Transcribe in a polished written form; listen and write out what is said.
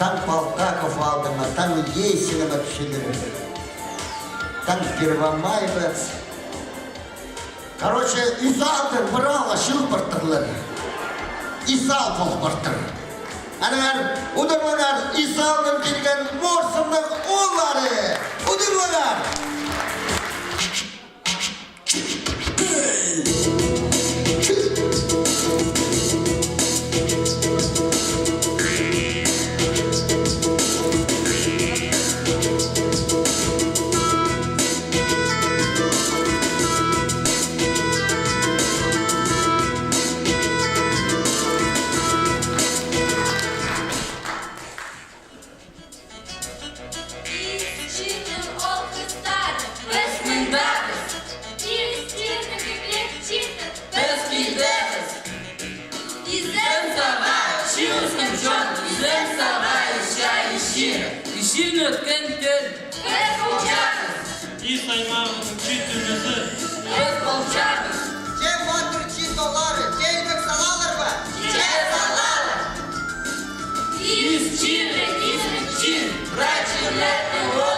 там Полтаков алдыма, там Есинова кішелері, там Первомаевец. Короче, Исалдың бірала шыл бұрттырлар. Исал бол бұрттыр. Әнәр, ұдырманар, Исалдың келген морсымның олары. Ұдырманар! İşin ötken gel. Biz olacağız. İyi saymağımın çiftimizi. Biz olacağız. Чем ватыр чистолары, тельбек салалар ба? Чек салалар. İz çin, Biz çin. Врачи летного